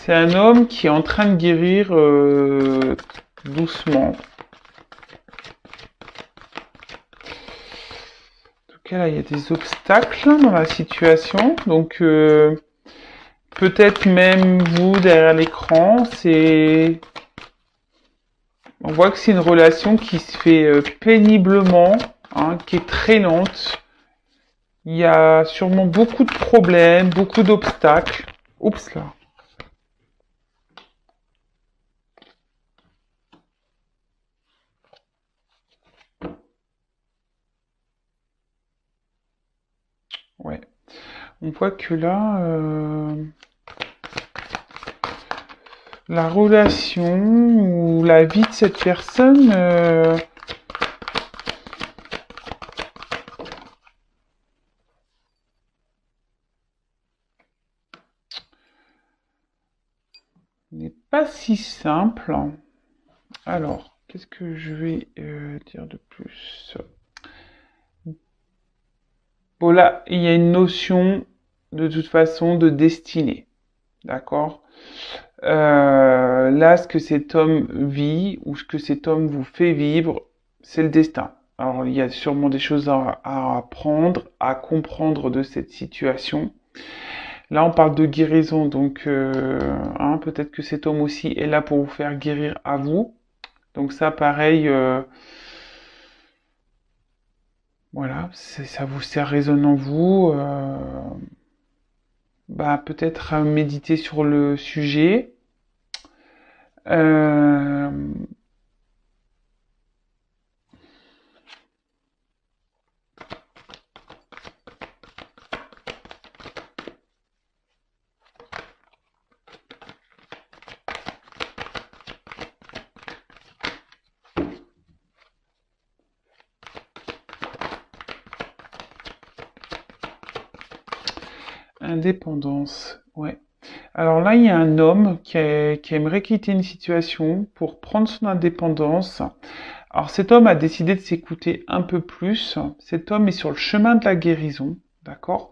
C'est un homme qui est en train de guérir doucement. En tout cas, là, il y a des obstacles dans la situation. Donc, peut-être même vous, derrière l'écran, on voit que c'est une relation qui se fait péniblement, hein, qui est très lente. Il y a sûrement beaucoup de problèmes, beaucoup d'obstacles. Oups là. Ouais. On voit que là, la relation ou la vie de cette personne n'est pas si simple. Alors, qu'est-ce que je vais dire de plus? Bon, là, il y a une notion, de toute façon, de destinée. D'accord? Là, ce que cet homme vit, ou ce que cet homme vous fait vivre, c'est le destin. Alors, il y a sûrement des choses à apprendre, à comprendre de cette situation. Là, on parle de guérison, donc peut-être que cet homme aussi est là pour vous faire guérir à vous. Donc ça, pareil, voilà, ça résonne en vous. Peut-être méditer sur le sujet. Euh, Indépendance, ouais. Alors là, il y a un homme qui aimerait quitter une situation pour prendre son indépendance. Alors cet homme a décidé de s'écouter un peu plus. Cet homme est sur le chemin de la guérison, d'accord?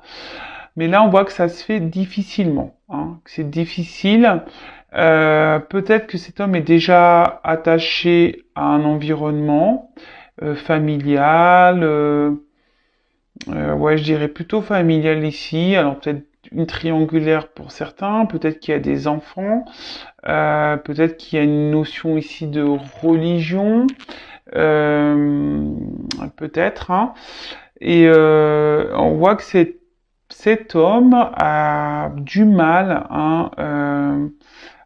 Mais là, on voit que ça se fait difficilement, hein, que c'est difficile. Peut-être que cet homme est déjà attaché à un environnement familial. Ouais, je dirais plutôt familial ici. Alors peut-être une triangulaire pour certains, peut-être qu'il y a des enfants, peut-être qu'il y a une notion ici de religion, euh, peut-être, hein. Et on voit que cet homme a du mal, hein,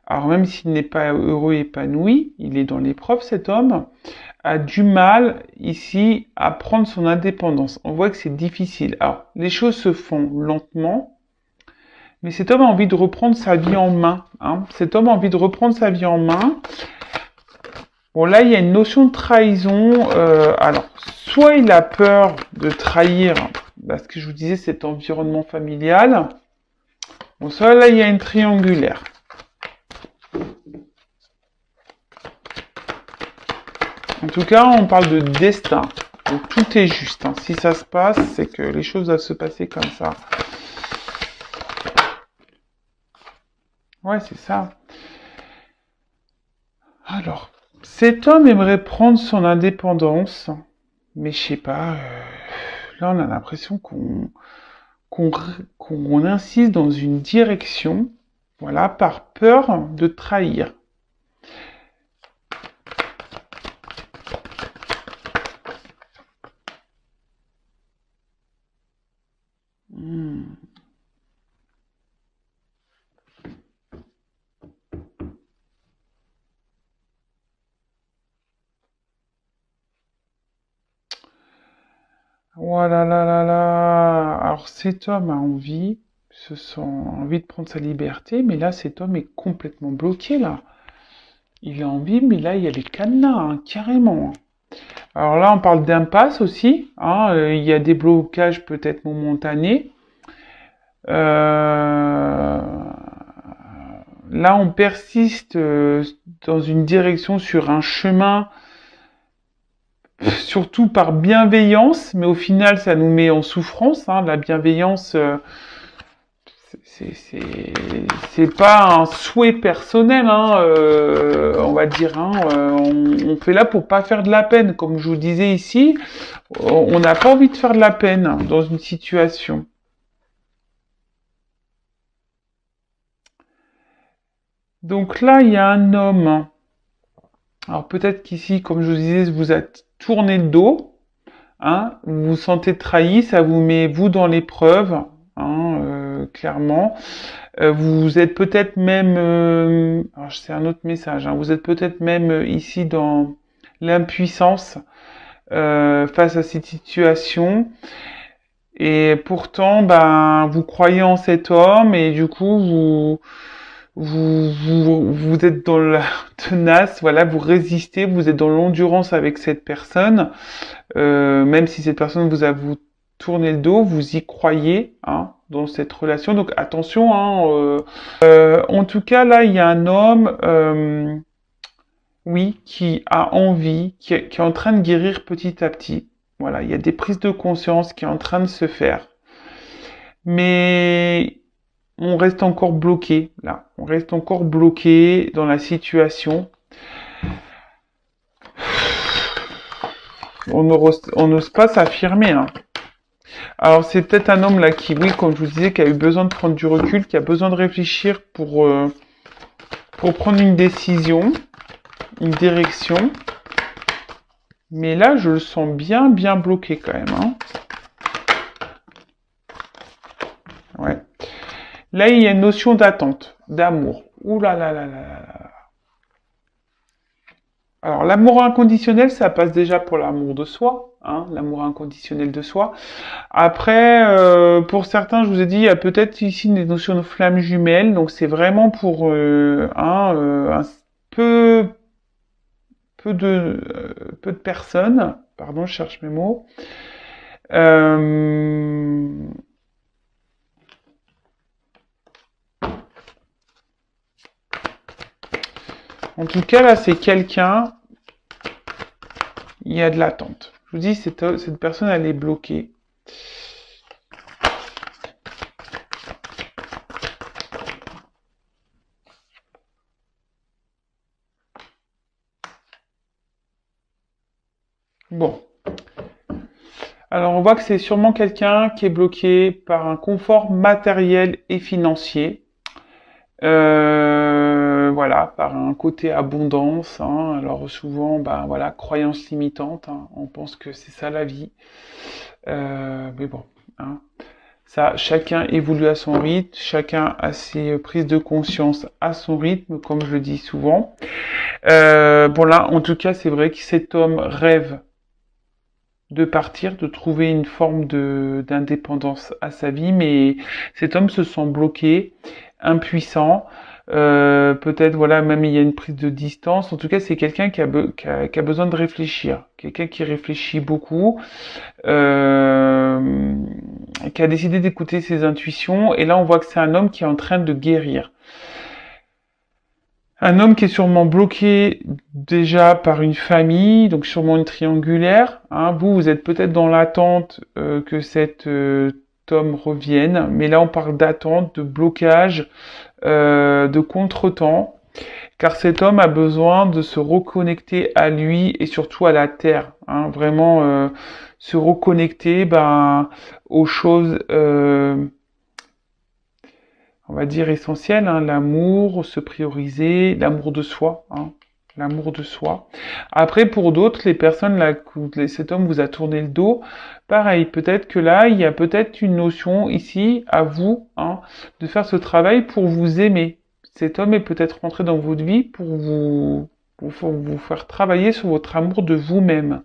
alors même s'il n'est pas heureux et épanoui, il est dans l'épreuve, cet homme, a du mal ici à prendre son indépendance. On voit que c'est difficile. Alors, les choses se font lentement, mais cet homme a envie de reprendre sa vie en main, hein. Cet homme a envie de reprendre sa vie en main. Bon, là, il y a une notion de trahison. Alors, soit il a peur de trahir, parce que je vous disais, cet environnement familial. Bon, soit là, il y a une triangulaire. En tout cas, on parle de destin. Donc, tout est juste, hein. Si ça se passe, c'est que les choses doivent se passer comme ça. Ouais, c'est ça. Alors, cet homme aimerait prendre son indépendance, mais je sais pas. Là, on a l'impression qu'on insiste dans une direction, voilà, par peur de trahir. Hmm. Voilà, là, là, là. Alors cet homme a envie, se sent envie de prendre sa liberté, mais là cet homme est complètement bloqué là. Il a envie, mais là il y a des cadenas, hein, carrément. Alors là on parle d'impasse aussi, hein, il y a des blocages peut-être momentanés. Euh, Là on persiste dans une direction sur un chemin surtout par bienveillance, mais au final, ça nous met en souffrance, hein. La bienveillance, c'est pas un souhait personnel, hein, on va dire. Hein, on fait là pour pas faire de la peine. Comme je vous disais ici, on n'a pas envie de faire de la peine dans une situation. Donc là, il y a un homme. Alors peut-être qu'ici, comme je vous disais, vous a tourné le dos. Hein, vous vous sentez trahi, ça vous met vous dans l'épreuve, hein, clairement. Vous êtes peut-être même, alors c'est un autre message, hein, vous êtes peut-être même ici dans l'impuissance face à cette situation. Et pourtant, ben, vous croyez en cet homme et du coup, vous êtes dans la tenace, voilà, vous résistez, vous êtes dans l'endurance avec cette personne. Même si cette personne vous tourné le dos, vous y croyez, hein, dans cette relation. Donc attention, hein, en tout cas, là, il y a un homme, oui, qui a envie, qui est en train de guérir petit à petit. Voilà, il y a des prises de conscience qui sont en train de se faire. Mais on reste encore bloqué, là. On reste encore bloqué dans la situation. On n'ose pas s'affirmer, hein. Alors c'est peut-être un homme là qui, oui, comme je vous disais, qui a eu besoin de prendre du recul, qui a besoin de réfléchir pour prendre une décision, une direction. Mais là, je le sens bien, bien bloqué quand même, hein. Ouais. Là, il y a une notion d'attente, d'amour. Ouh là là là là là. Alors, l'amour inconditionnel, ça passe déjà pour l'amour de soi, hein, l'amour inconditionnel de soi. Après, pour certains, je vous ai dit, il y a peut-être ici des notions de flamme jumelle, donc c'est vraiment pour un peu, peu de personnes. Pardon, je cherche mes mots. Euh, En tout cas, là, c'est quelqu'un, il y a de l'attente. Je vous dis, cette personne, elle est bloquée. Bon. Alors, on voit que c'est sûrement quelqu'un qui est bloqué par un confort matériel et financier. Voilà, par un côté abondance, hein. Alors souvent, ben voilà, croyance limitante, hein. On pense que c'est ça la vie. Mais bon, hein. Ça, chacun évolue à son rythme, chacun a ses prises de conscience à son rythme, comme je le dis souvent. Bon là, en tout cas, c'est vrai que cet homme rêve de partir, de trouver une forme d'indépendance à sa vie, mais cet homme se sent bloqué, impuissant. Peut-être, voilà, même il y a une prise de distance. En tout cas, c'est quelqu'un qui a besoin de réfléchir, quelqu'un qui réfléchit beaucoup, qui a décidé d'écouter ses intuitions. Et là, on voit que c'est un homme qui est en train de guérir. Un homme qui est sûrement bloqué déjà par une famille, donc sûrement une triangulaire. Hein. Vous êtes peut-être dans l'attente que cet homme revienne, mais là on parle d'attente, de blocage, de contretemps, car cet homme a besoin de se reconnecter à lui et surtout à la terre. Hein. Vraiment se reconnecter aux choses on va dire essentiel, hein, l'amour, se prioriser, l'amour de soi, hein, l'amour de soi. Après, pour d'autres, les personnes là, cet homme vous a tourné le dos, pareil, peut-être que là, il y a peut-être une notion ici, à vous, hein, de faire ce travail pour vous aimer. Cet homme est peut-être rentré dans votre vie pour vous faire travailler sur votre amour de vous-même.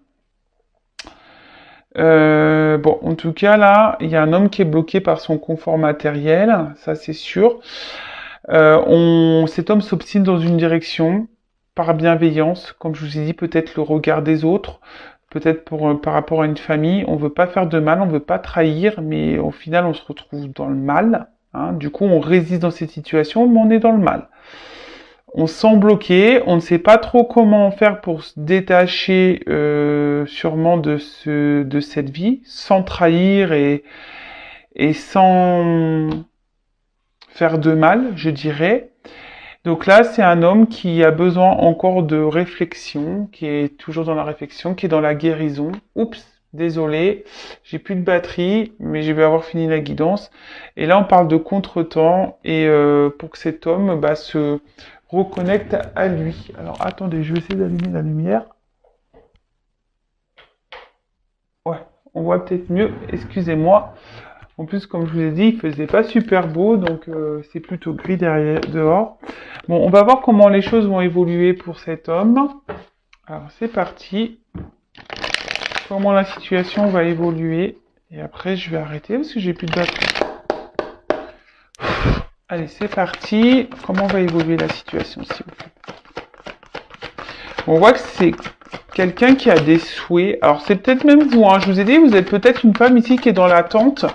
Bon, en tout cas, là, il y a un homme qui est bloqué par son confort matériel, ça c'est sûr. Cet homme s'obstine dans une direction, par bienveillance, comme je vous ai dit, peut-être le regard des autres, peut-être par rapport à une famille. On veut pas faire de mal, on veut pas trahir, mais au final, on se retrouve dans le mal. Hein. Du coup, on résiste dans cette situation, mais on est dans le mal. On se sent bloqué, on ne sait pas trop comment faire pour se détacher sûrement de cette vie, sans trahir et sans faire de mal, je dirais. Donc là, c'est un homme qui a besoin encore de réflexion, qui est toujours dans la réflexion, qui est dans la guérison. Oups, désolé, j'ai plus de batterie, mais je vais avoir fini la guidance. Et là, on parle de contretemps et pour que cet homme se reconnecte à lui. Alors attendez, je vais essayer d'allumer la lumière. Ouais, on voit peut-être mieux, excusez-moi. En plus, comme je vous ai dit, il faisait pas super beau, donc c'est plutôt gris derrière, dehors. Bon, on va voir comment les choses vont évoluer pour cet homme. Alors, c'est parti. Comment la situation va évoluer. Et après, je vais arrêter parce que j'ai plus de batterie. Allez, c'est parti. Comment va évoluer la situation, s'il vous plaît. On voit que c'est quelqu'un qui a des souhaits. Alors, c'est peut-être même vous, hein. Je vous ai dit, vous êtes peut-être une femme ici qui est dans l'attente.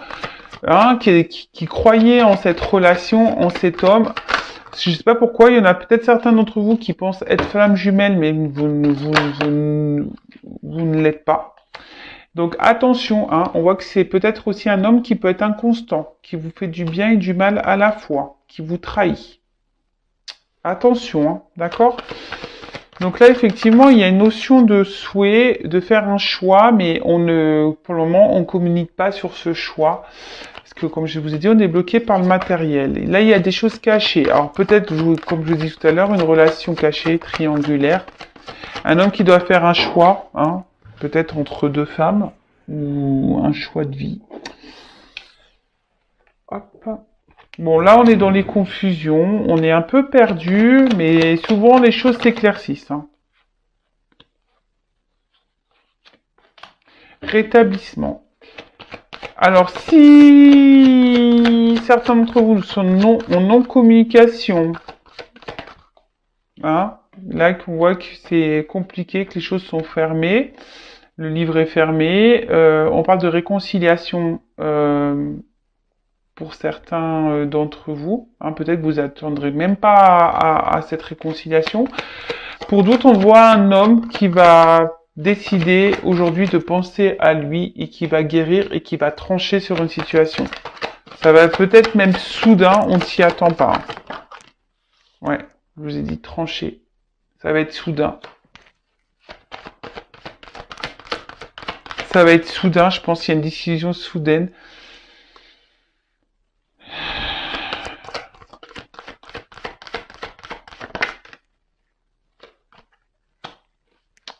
Hein, qui croyait en cette relation, en cet homme. Je ne sais pas pourquoi, il y en a peut-être certains d'entre vous qui pensent être flammes jumelles, mais vous ne l'êtes pas. Donc attention, hein, on voit que c'est peut-être aussi un homme qui peut être inconstant, qui vous fait du bien et du mal à la fois, qui vous trahit. Attention, hein, d'accord ? Donc là, effectivement, il y a une notion de souhait, de faire un choix, mais pour le moment, on ne communique pas sur ce choix. Parce que, comme je vous ai dit, on est bloqué par le matériel. Et là, il y a des choses cachées. Alors, peut-être, comme je vous ai dit tout à l'heure, une relation cachée, triangulaire. Un homme qui doit faire un choix, hein, peut-être entre deux femmes, ou un choix de vie. Hop. Bon, là, on est dans les confusions, on est un peu perdu, mais souvent les choses s'éclaircissent. Hein. Rétablissement. Alors, si certains d'entre vous sont en non-communication, hein, là, on voit que c'est compliqué, que les choses sont fermées, le livre est fermé, on parle de réconciliation pour certains d'entre vous. Hein, peut-être que vous attendrez même pas à cette réconciliation. Pour d'autres, on voit un homme qui va décider aujourd'hui de penser à lui et qui va guérir et qui va trancher sur une situation. Ça va peut-être même soudain, on ne s'y attend pas. Ouais, je vous ai dit trancher. Ça va être soudain. Ça va être soudain, je pense qu'il y a une décision soudaine.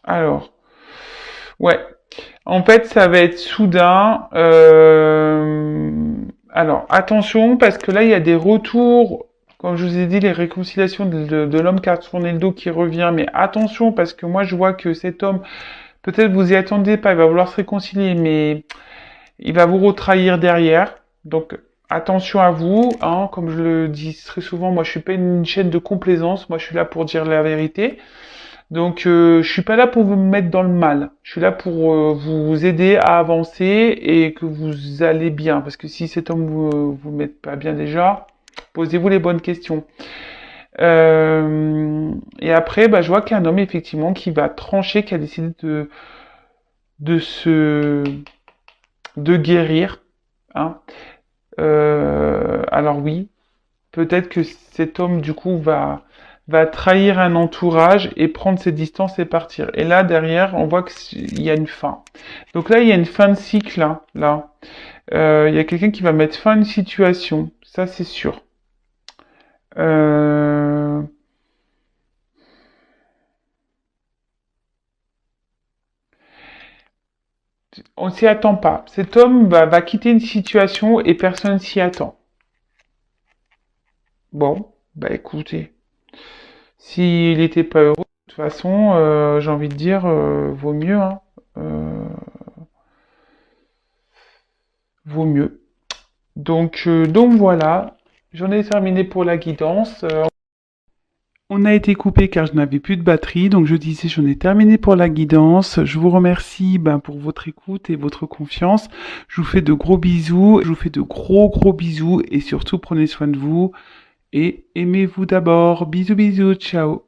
Alors, ouais. En fait, ça va être soudain. Alors, attention, parce que là, il y a des retours. Comme je vous ai dit, les réconciliations de l'homme qui a tourné le dos qui revient. Mais attention, parce que moi, je vois que cet homme, peut-être vous y attendez pas, il va vouloir se réconcilier, mais il va vous retrahir derrière. Donc, attention à vous. Hein, comme je le dis très souvent, moi, je suis pas une chaîne de complaisance. Moi, je suis là pour dire la vérité. Donc, je suis pas là pour vous mettre dans le mal. Je suis là pour vous aider à avancer et que vous allez bien. Parce que si cet homme vous met pas bien déjà, posez-vous les bonnes questions. Et après, je vois qu'il y a un homme effectivement qui va trancher, qui a décidé de guérir. Hein. Alors oui, peut-être que cet homme du coup va trahir un entourage et prendre ses distances et partir. Et là, derrière, on voit qu'il y a une fin. Donc là, il y a une fin de cycle, hein, là. Il y a quelqu'un qui va mettre fin à une situation. Ça, c'est sûr. On ne s'y attend pas. Cet homme va quitter une situation et personne ne s'y attend. Bon, écoutez. S'il n'était pas heureux, de toute façon, j'ai envie de dire, vaut mieux, hein. Vaut mieux. Donc voilà, j'en ai terminé pour la guidance. On a été coupé car je n'avais plus de batterie, donc je disais j'en ai terminé pour la guidance. Je vous remercie pour votre écoute et votre confiance. Je vous fais de gros bisous, je vous fais de gros bisous et surtout prenez soin de vous et aimez-vous d'abord. Bisous bisous, ciao.